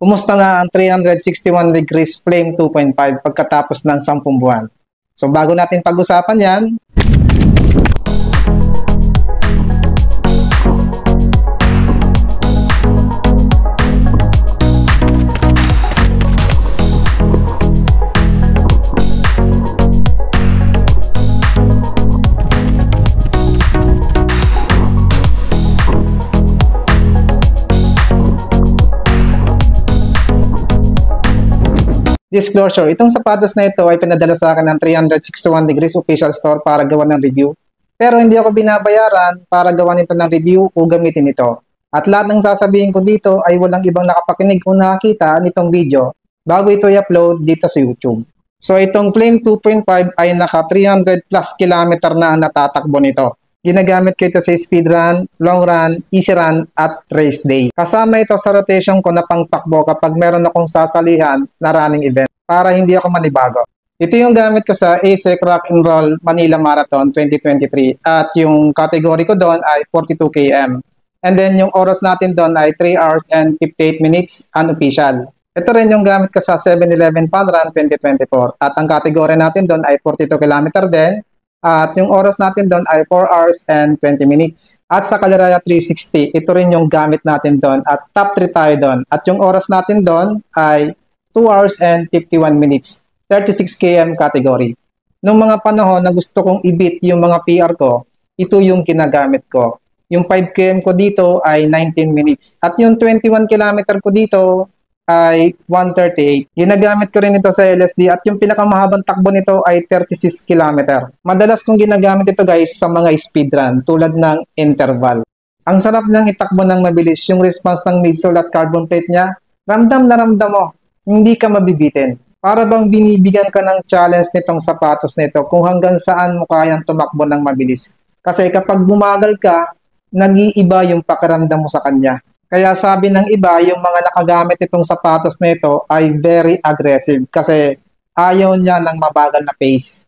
Kumusta na ang 361 degrees flame 2.5 pagkatapos ng 10 buwan? So bago natin pag-usapan yan, disclosure, itong sapatos na ito ay pinadala sa akin ng 361 degrees official store para gawa ng review. Pero hindi ako binabayaran para gawa nito ng review o gamitin ito. At lahat ng sasabihin ko dito ay walang ibang nakapakinig o nakakita nitong video bago ito i-upload dito sa YouTube. So itong Flame 2.5 ay naka 300 plus kilometer na natatakbo nito. Ginagamit ko ito sa speed run, long run, easy run, at race day. Kasama ito sa rotation ko na pangtakbo kapag meron akong sasalihan na running event para hindi ako manibago. Ito yung gamit ko sa ASEC Rock and Roll Manila Marathon 2023 at yung category ko doon ay 42 km. And then yung oras natin doon ay 3 hours and 58 minutes unofficial. Ito rin yung gamit ko sa 7-Eleven Fun Run 2024 at ang category natin doon ay 42 km din. At yung oras natin doon ay 4 hours and 20 minutes. At sa Kalaraya 360, ito rin yung gamit natin doon. At top 3 tayo doon. At yung oras natin doon ay 2 hours and 51 minutes. 36 km category. Nung mga panahon na gusto kong i-beat yung mga PR ko, ito yung ginagamit ko. Yung 5 km ko dito ay 19 minutes. At yung 21 km ko dito ay 138. Ginagamit ko rin ito sa LSD at yung pinakamahabang takbo nito ay 36 km. Madalas kong ginagamit ito guys sa mga speed run tulad ng interval. Ang sarap niyang itakbo ng mabilis, yung response ng midsole at carbon plate niya, ramdam na ramdam mo, hindi ka mabibitin. Para bang binibigyan ka ng challenge nitong sapatos nito kung hanggang saan mo kayang tumakbo ng mabilis. Kasi kapag bumagal ka, nag-iiba yung pakiramdam mo sa kanya. Kaya sabi ng iba, yung mga nakagamit itong sapatos na ito ay very aggressive kasi ayaw niya ng mabagal na pace.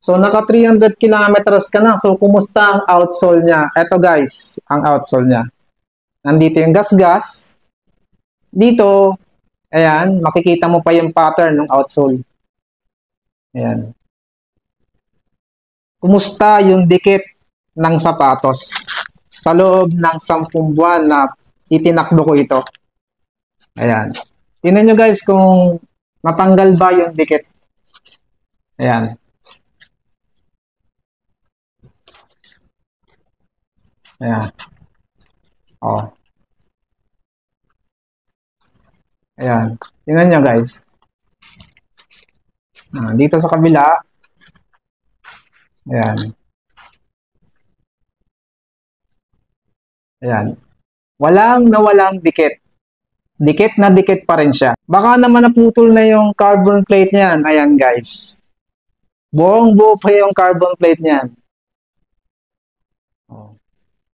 So naka 300 kilometers ka na. So kumusta ang outsole niya? Ito guys, ang outsole niya. Nandito yung gasgas. Dito, ayan, makikita mo pa yung pattern ng outsole. Ayan. Kumusta yung dikit ng sapatos? Sa loob ng 10 buwan na itinakbo ko ito. Ayan. Tingnan nyo guys kung matanggal ba yung dikit. Ayan. Ayan. Oh. Ayan. Tingnan nyo guys. Dito sa kabila. Ayan. Ayan. Walang nawalang dikit. Dikit na dikit pa rin siya. Baka naman naputol na yung carbon plate niyan. Ayan guys. Buong-buo pa yung carbon plate niyan.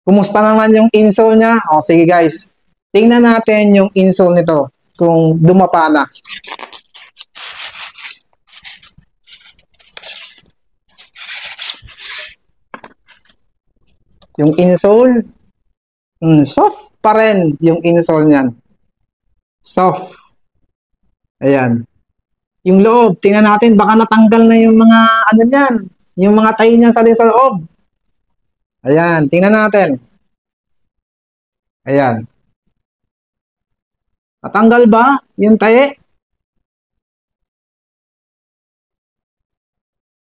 Kumusta naman yung insole niya? O sige guys. Tingnan natin yung insole nito. Kung dumapa na. Yung insole. Soft pa rin yung insole niyan. Soft. Ayan. Yung loob, tingnan natin, baka natanggal na yung mga, ano niyan, yung mga tayo niyan sa loob. Ayan, tingnan natin. Ayan. Natanggal ba yung tayo?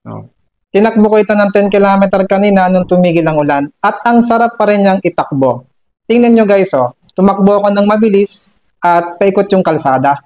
Oh. Tinakbo ko ito ng 10 km kanina nung tumigil ang ulan. At ang sarap pa rin niyang itakbo. Tingnan nyo guys, oh. Tumakbo ako ng mabilis at paikot yung kalsada.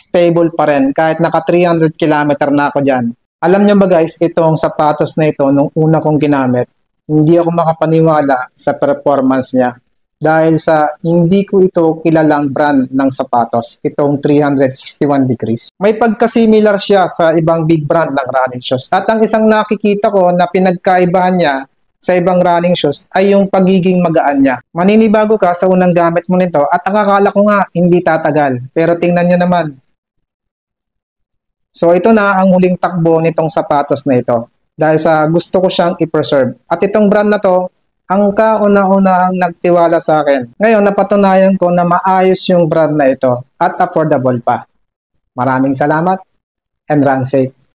Stable pa rin kahit naka 300 km na ako dyan. Alam nyo ba guys, itong sapatos na ito nung una kong ginamit, hindi ako makapaniwala sa performance niya dahil sa hindi ko ito kilalang brand ng sapatos, itong 361 degrees. May pagka-similar siya sa ibang big brand ng running shoes. At ang isang nakikita ko na pinagkaibahan niya sa ibang running shoes ay yung pagiging magaan niya. Maninibago ka sa unang gamit mo nito at ang akala ko nga hindi tatagal. Pero tingnan nyo naman. So ito na ang huling takbo nitong sapatos na ito. Dahil sa gusto ko siyang i-preserve. At itong brand na to, ang kauna-unahang nagtiwala sa akin. Ngayon napatunayan ko na maayos yung brand na ito at affordable pa. Maraming salamat and run safe.